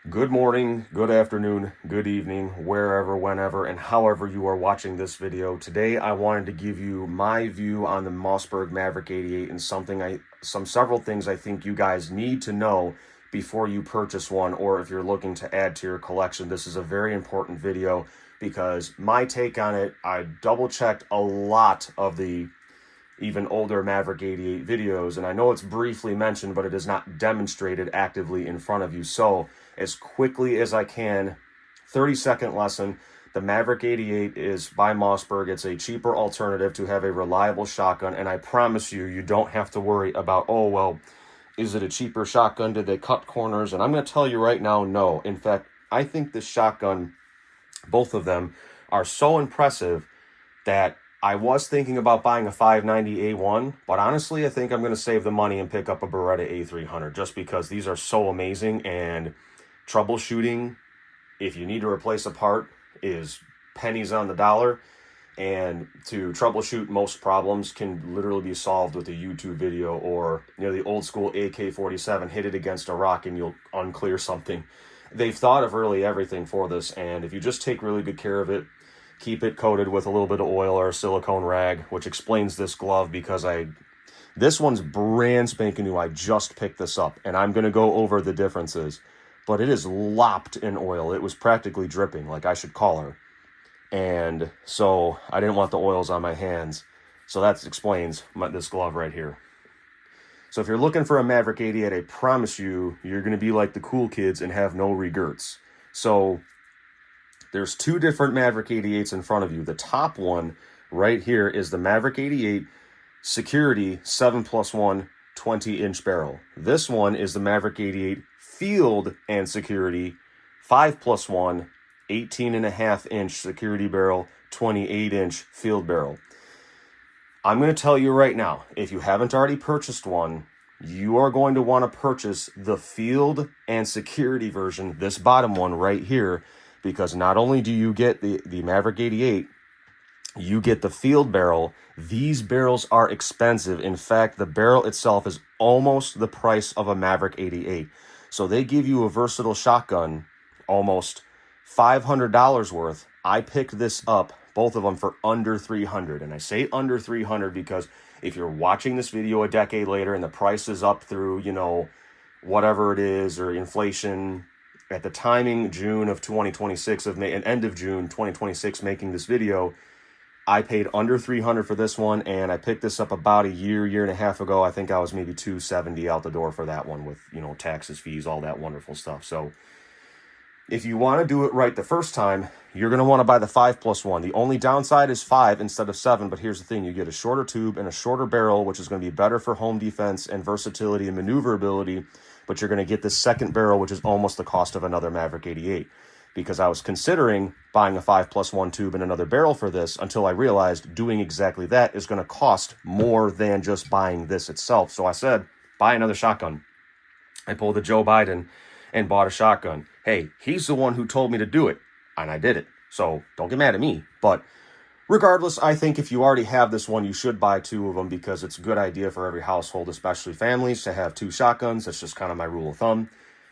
Good morning, good afternoon, good evening, wherever, whenever, and however you are watching this video. Today, I wanted to give you my view on the Mossberg Maverick 88 and several things I think you guys need to know before you purchase one, or if you're looking to add to your collection. This is a very important video because my take on it, I double-checked a lot of the even older Maverick 88 videos, and I know it's briefly mentioned, but it is not demonstrated actively in front of you. So as quickly as I can, 30-second lesson. The Maverick 88 is by Mossberg. It's a cheaper alternative to have a reliable shotgun, and I promise you, you don't have to worry about, oh, well, is it a cheaper shotgun? Did they cut corners? And I'm going to tell you right now, no. In fact, I think this shotgun, both of them, are so impressive that I was thinking about buying a 590A1, but honestly, I think I'm going to save the money and pick up a Beretta A300 just because these are so amazing, and troubleshooting, if you need to replace a part, is pennies on the dollar, and to troubleshoot most problems can literally be solved with a YouTube video or, the old school AK-47, hit it against a rock and you'll unclear something. They've thought of really everything for this, and if you just take really good care of it, keep it coated with a little bit of oil or a silicone rag, which explains this glove because this one's brand spanking new. I just picked this up, and I'm going to go over the differences, but it is lopped in oil. It was practically dripping, like I should call her. And so I didn't want the oils on my hands. So that explains this glove right here. So if you're looking for a Maverick 88, I promise you, you're going to be like the cool kids and have no regrets. So there's two different Maverick 88s in front of you. The top one right here is the Maverick 88 Security 7+1 20-inch barrel. This one is the Maverick 88 Field and Security 5+1 18.5-inch security barrel, 28-inch field barrel. I'm going to tell you right now, if you haven't already purchased one, you are going to want to purchase the Field and Security version, this bottom one right here, because not only do you get the Maverick 88, you get the field barrel. These barrels are expensive. In fact, the barrel itself is almost the price of a Maverick 88. So they give you a versatile shotgun, almost $500 worth. I picked this up, both of them, for under $300. And I say under $300 because if you're watching this video a decade later and the price is up through, whatever it is, or inflation, at the timing, June of 2026, end of June 2026, making this video, I paid under $300 for this one, and I picked this up about a year and a half ago. I think I was maybe $270 out the door for that one with, taxes, fees, all that wonderful stuff. So if you want to do it right the first time, you're going to want to buy the 5+1. The only downside is 5 instead of 7, but here's the thing. You get a shorter tube and a shorter barrel, which is going to be better for home defense and versatility and maneuverability, but you're going to get this second barrel, which is almost the cost of another Maverick 88. Because I was considering buying a 5+1 tube and another barrel for this until I realized doing exactly that is going to cost more than just buying this itself. So I said, buy another shotgun. I pulled a Joe Biden and bought a shotgun. Hey, he's the one who told me to do it, and I did it. So don't get mad at me. But regardless, I think if you already have this one, you should buy two of them because it's a good idea for every household, especially families, to have two shotguns. That's just kind of my rule of thumb.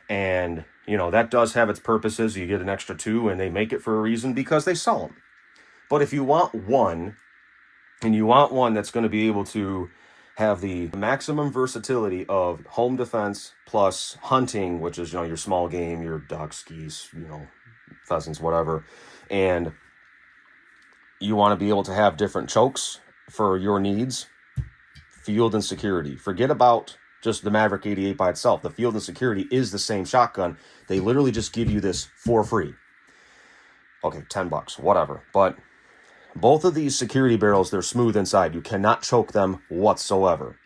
And, that does have its purposes. You get an extra two, and they make it for a reason because they sell them. But if you want one, and you want one that's going to be able to have the maximum versatility of home defense plus hunting, which is, your small game, your ducks, geese, pheasants, whatever. And you want to be able to have different chokes for your needs, Field and Security. Forget about just the Maverick 88 by itself. The Field and Security is the same shotgun. They literally just give you this for free. Okay, $10, whatever. But both of these security barrels, they're smooth inside. You cannot choke them whatsoever.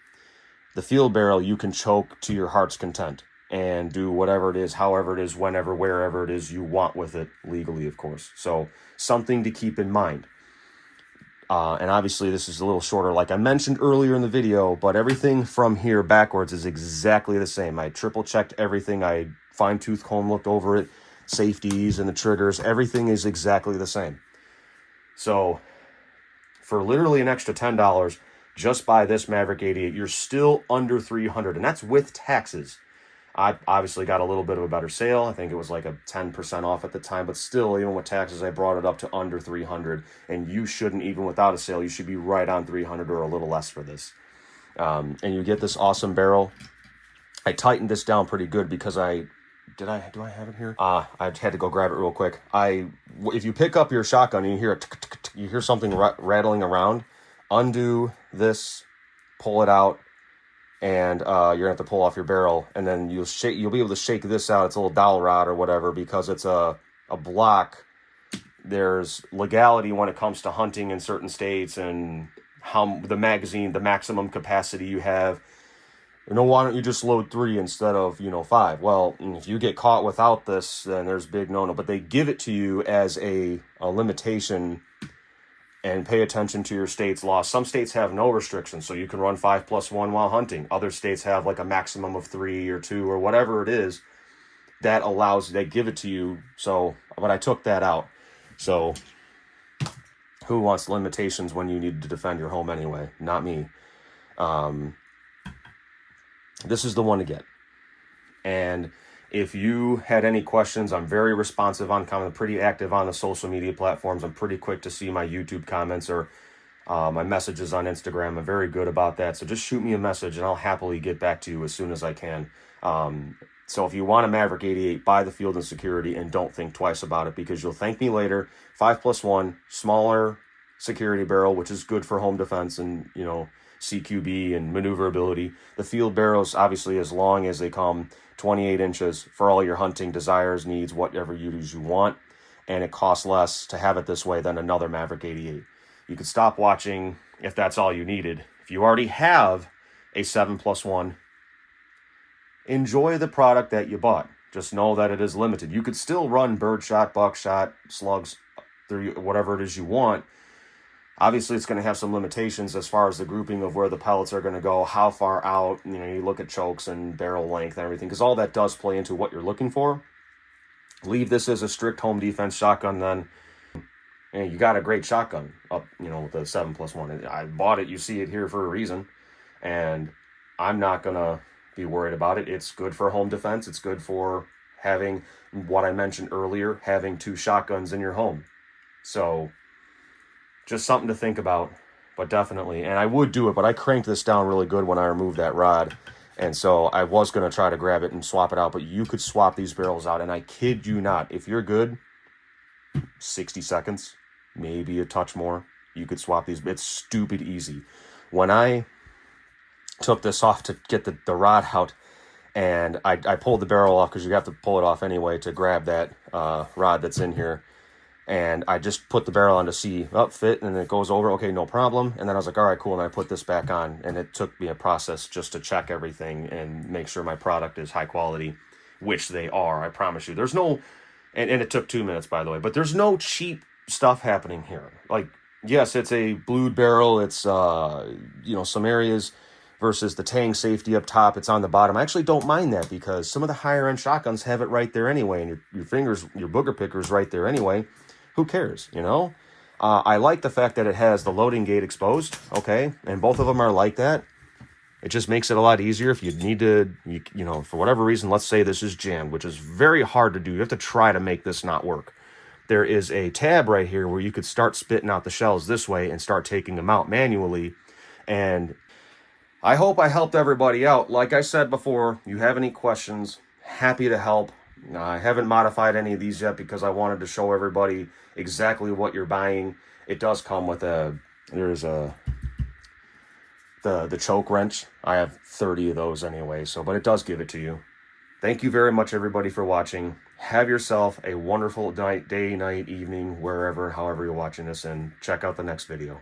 The field barrel, you can choke to your heart's content and do whatever it is, however it is, whenever, wherever it is you want with it, legally, of course. So something to keep in mind. And obviously this is a little shorter, like I mentioned earlier in the video, but everything from here backwards is exactly the same. I triple checked everything. I fine-tooth comb looked over it, safeties and the triggers. Everything is exactly the same. So for literally an extra $10, just buy this Maverick 88. You're still under $300, and that's with taxes. I obviously got a little bit of a better sale. I think it was like a 10% off at the time, but still, even with taxes, I brought it up to under 300. And you shouldn't, even without a sale, you should be right on 300 or a little less for this. And you get this awesome barrel. I tightened this down pretty good because do I have it here? I had to go grab it real quick. If you pick up your shotgun and you hear you hear something rattling around, undo this, pull it out, and you're gonna have to pull off your barrel, and then you'll be able to shake this out. It's a little dowel rod or whatever, because it's a block. There's legality when it comes to hunting in certain states and how the maximum capacity you have. Why don't you just load 3 instead of 5? Well, if you get caught without this, then there's big no. But they give it to you as a limitation. And pay attention to your state's laws. Some states have no restrictions, so you can run 5+1 while hunting. Other states have like a maximum of 3 or 2 or whatever it is that they give it to you. So, but I took that out. So, who wants limitations when you need to defend your home anyway? Not me. This is the one to get. And if you had any questions, I'm very responsive on comment, pretty active on the social media platforms. I'm pretty quick to see my YouTube comments or my messages on Instagram. I'm very good about that. So just shoot me a message and I'll happily get back to you as soon as I can. So if you want a Maverick 88, buy the Field and Security and don't think twice about it, because you'll thank me later. 5+1, smaller security barrel, which is good for home defense and, CQB and maneuverability. The field barrels, obviously, as long as they come, 28 inches for all your hunting desires, needs, whatever you want. And it costs less to have it this way than another Maverick 88. You could stop watching if that's all you needed. If you already have a 7+1, enjoy the product that you bought. Just know that it is limited. You could still run birdshot, buckshot, slugs, whatever it is you want. Obviously, it's going to have some limitations as far as the grouping of where the pellets are going to go, how far out. You look at chokes and barrel length and everything, because all that does play into what you're looking for. Leave this as a strict home defense shotgun, then you got a great shotgun up, with the 7+1. I bought it. You see it here for a reason, and I'm not going to be worried about it. It's good for home defense. It's good for having what I mentioned earlier, having 2 shotguns in your home. So just something to think about, but definitely. And I would do it, but I cranked this down really good when I removed that rod. And so I was going to try to grab it and swap it out, but you could swap these barrels out. And I kid you not, if you're good, 60 seconds, maybe a touch more, you could swap these. It's stupid easy. When I took this off to get the rod out, and I pulled the barrel off, because you have to pull it off anyway to grab that rod that's in here. And I just put the barrel on to see, fit, and it goes over, okay, no problem. And then I was like, all right, cool. And I put this back on, and it took me a process just to check everything and make sure my product is high quality, which they are, I promise you. There's no, and it took 2 minutes, by the way, but there's no cheap stuff happening here. Like, yes, it's a blued barrel. It's, some areas versus the tang safety up top, it's on the bottom. I actually don't mind that, because some of the higher end shotguns have it right there anyway, and your fingers, your booger picker's right there anyway. Who cares, I like the fact that it has the loading gate exposed, okay? And both of them are like that. It just makes it a lot easier if you need to, for whatever reason, let's say this is jammed, which is very hard to do. You have to try to make this not work. There is a tab right here where you could start spitting out the shells this way and start taking them out manually. And I hope I helped everybody out. Like I said before, you have any questions, happy to help. I haven't modified any of these yet because I wanted to show everybody exactly what you're buying. It does come with the choke wrench. I have 30 of those anyway, but it does give it to you. Thank you very much, everybody, for watching. Have yourself a wonderful day, night, evening, wherever, however you're watching this, and check out the next video.